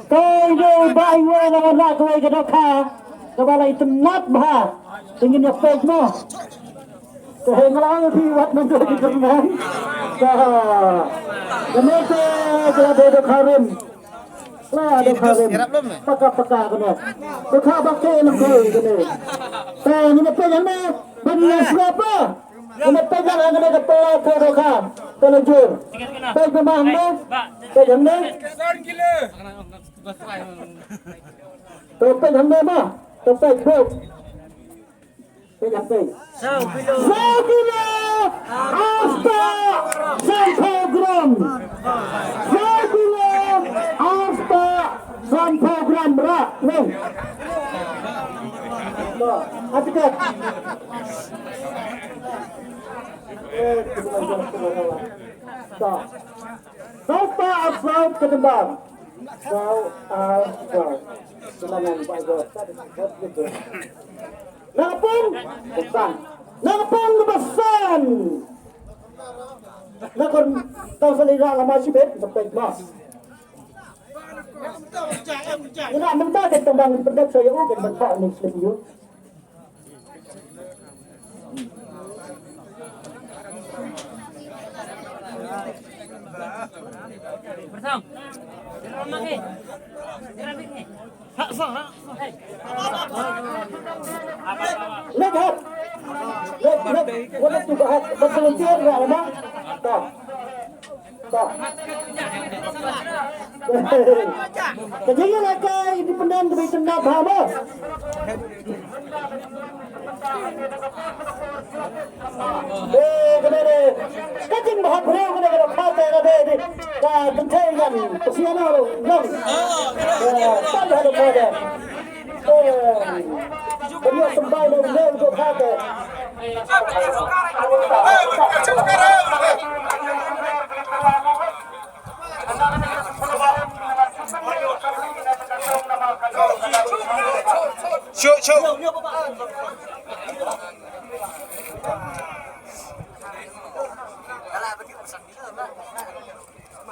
Tôi vô bài quê là ra quê cái đó kha. Cái bà lại tầm nát bà. Tình hình nhập phép nó. Cái hình đó thì vật nó tôi cái cầm nén. Cái này cái là đồ khá rìm. Lah đồ khá rìm. Paka-paka cái này. Đồ khá bạc kê lắm cái này. Cái ini pegang ni. Benar siapa? Ini pegang yang ada kepala tu kha. Telujur. Pegang mana? Pegang ni. Topeng hamba mah, topeng bro. Pegang teh. 1 kilo. Asta 1 gram. 1 kilo. Asta 1 gram berat. Nih. Nah, hati-hati. Sofa asal kedembang. Kau asal. Semangat Pak Gos. Napun bukan. Napun kebesan. Nakon tahu selera lama sibet sampai mas. Ini mentah ke tembang pendak saya kan bentak ni lebih. Bersam. Ramah ni. Ramah ni. Hak sah. Lihat. Lihat. Boleh juga berseluncur enggak lama? Tak. Tak. Kejadian lagi di pendam di tendap hama. Kena kacing bahan beliau kena kata ada di kentengan kesianan orang. Tak ada pada. Beliau sampai dengan untuk kata. Show.